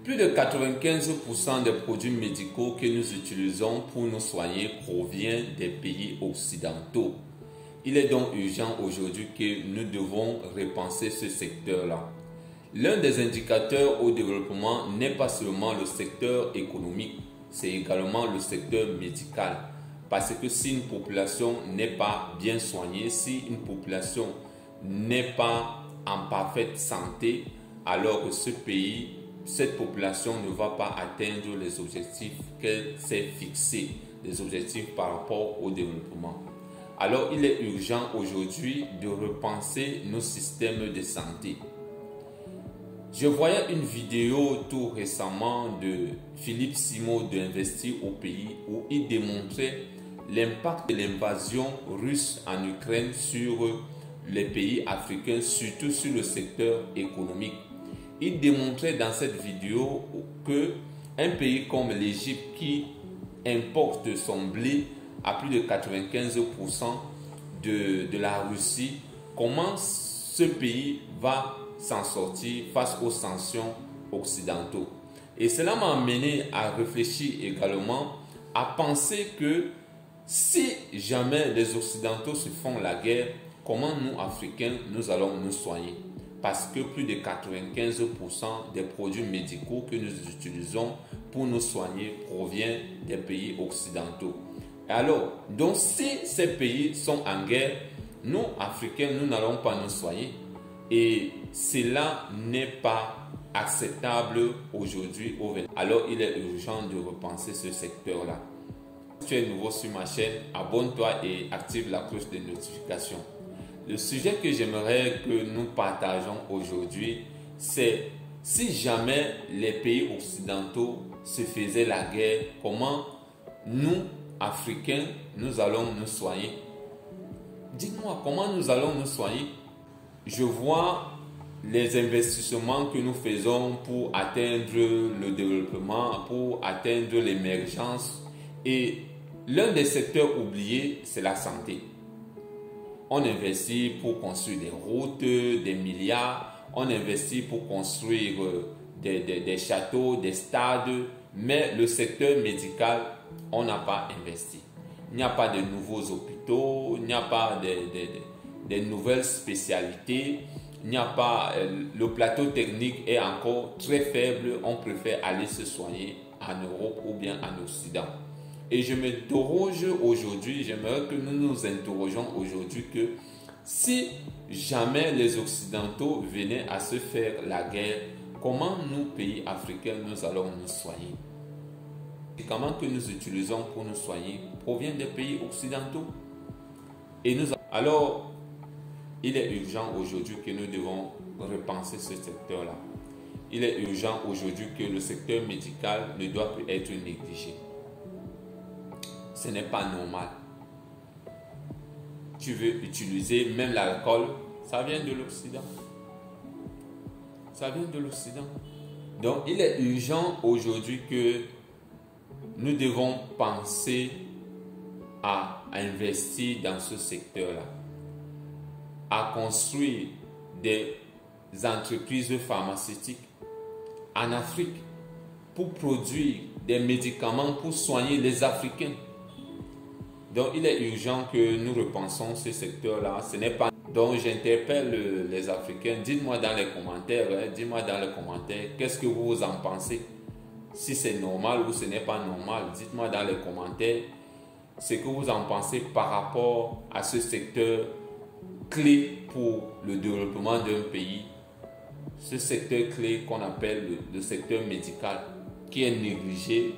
Plus de 95% des produits médicaux que nous utilisons pour nous soigner proviennent des pays occidentaux. Il est donc urgent aujourd'hui que nous devons repenser ce secteur-là. L'un des indicateurs au développement n'est pas seulement le secteur économique, c'est également le secteur médical. Parce que si une population n'est pas bien soignée, si une population n'est pas en parfaite santé, alors que ce pays, cette population ne va pas atteindre les objectifs qu'elle s'est fixés, les objectifs par rapport au développement. Alors il est urgent aujourd'hui de repenser nos systèmes de santé. Je voyais une vidéo tout récemment de Philippe Simo d'Investir au pays où il démontrait l'impact de l'invasion russe en Ukraine sur les pays africains, surtout sur le secteur économique. Il démontrait dans cette vidéo que un pays comme l'Égypte qui importe son blé à plus de 95% de la Russie, comment ce pays va s'en sortir face aux sanctions occidentaux. Et cela m'a amené à réfléchir également, à penser que si jamais les Occidentaux se font la guerre, comment nous, Africains, nous allons nous soigner? Parce que plus de 95% des produits médicaux que nous utilisons pour nous soigner proviennent des pays occidentaux. Alors, donc si ces pays sont en guerre, nous, Africains, nous n'allons pas nous soigner. Et cela n'est pas acceptable aujourd'hui. Alors, il est urgent de repenser ce secteur-là. Si tu es nouveau sur ma chaîne, abonne-toi et active la cloche de notification. Le sujet que j'aimerais que nous partageons aujourd'hui, c'est si jamais les pays occidentaux se faisaient la guerre, comment nous, Africains, nous allons nous soigner? Dites-moi, comment nous allons nous soigner? Je vois les investissements que nous faisons pour atteindre le développement, pour atteindre l'émergence. Et l'un des secteurs oubliés, c'est la santé. On investit pour construire des routes, des milliards. On investit pour construire des châteaux, des stades. Mais le secteur médical, on n'a pas investi. Il n'y a pas de nouveaux hôpitaux, il n'y a pas de nouvelles spécialités. Il n'y a pas, le plateau technique est encore très faible. On préfère aller se soigner en Europe ou bien en Occident. Et je m'interroge aujourd'hui, j'aimerais que nous nous interrogeons aujourd'hui que si jamais les Occidentaux venaient à se faire la guerre, comment nous, pays africains, nous allons nous soigner? Les médicaments que nous utilisons pour nous soigner proviennent des pays occidentaux. Alors, il est urgent aujourd'hui que nous devons repenser ce secteur-là. Il est urgent aujourd'hui que le secteur médical ne doit plus être négligé. Ce n'est pas normal. Tu veux utiliser même l'alcool, ça vient de l'Occident. Ça vient de l'Occident. Donc, il est urgent aujourd'hui que nous devons penser à investir dans ce secteur-là, à construire des entreprises pharmaceutiques en Afrique pour produire des médicaments pour soigner les Africains. Donc, il est urgent que nous repensions ce secteur-là. Ce n'est pas... Donc, j'interpelle les Africains. Dites-moi dans les commentaires, qu'est-ce que vous en pensez? Si c'est normal ou ce n'est pas normal, dites-moi dans les commentaires ce que vous en pensez par rapport à ce secteur clé pour le développement d'un pays. Ce secteur clé qu'on appelle le secteur médical, qui est négligé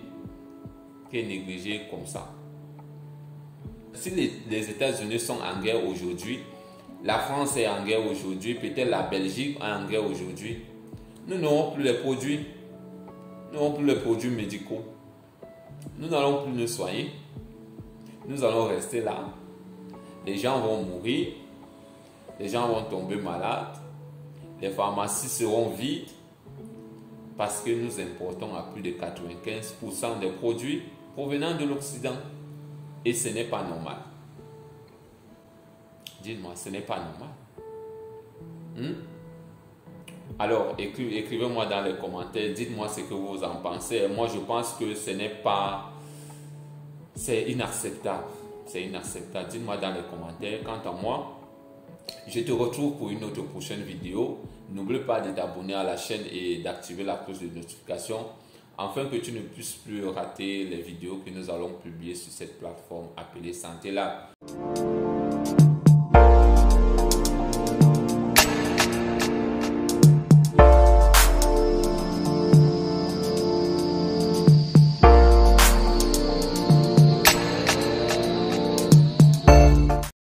comme ça. Si les États-Unis sont en guerre aujourd'hui, la France est en guerre aujourd'hui, peut-être la Belgique est en guerre aujourd'hui, nous n'aurons plus les produits, médicaux. Nous n'allons plus nous soigner. Nous allons rester là. Les gens vont mourir. Les gens vont tomber malades. Les pharmacies seront vides parce que nous importons à plus de 95% des produits provenant de l'Occident. Et ce n'est pas normal. Dites-moi, ce n'est pas normal. Alors, écrivez-moi dans les commentaires, dites-moi ce que vous en pensez. Moi, je pense que ce n'est pas... C'est inacceptable. C'est inacceptable. Dites-moi dans les commentaires. Quant à moi, je te retrouve pour une autre prochaine vidéo. N'oublie pas de t'abonner à la chaîne et d'activer la cloche de notification afin que tu ne puisses plus rater les vidéos que nous allons publier sur cette plateforme appelée Santé Lab.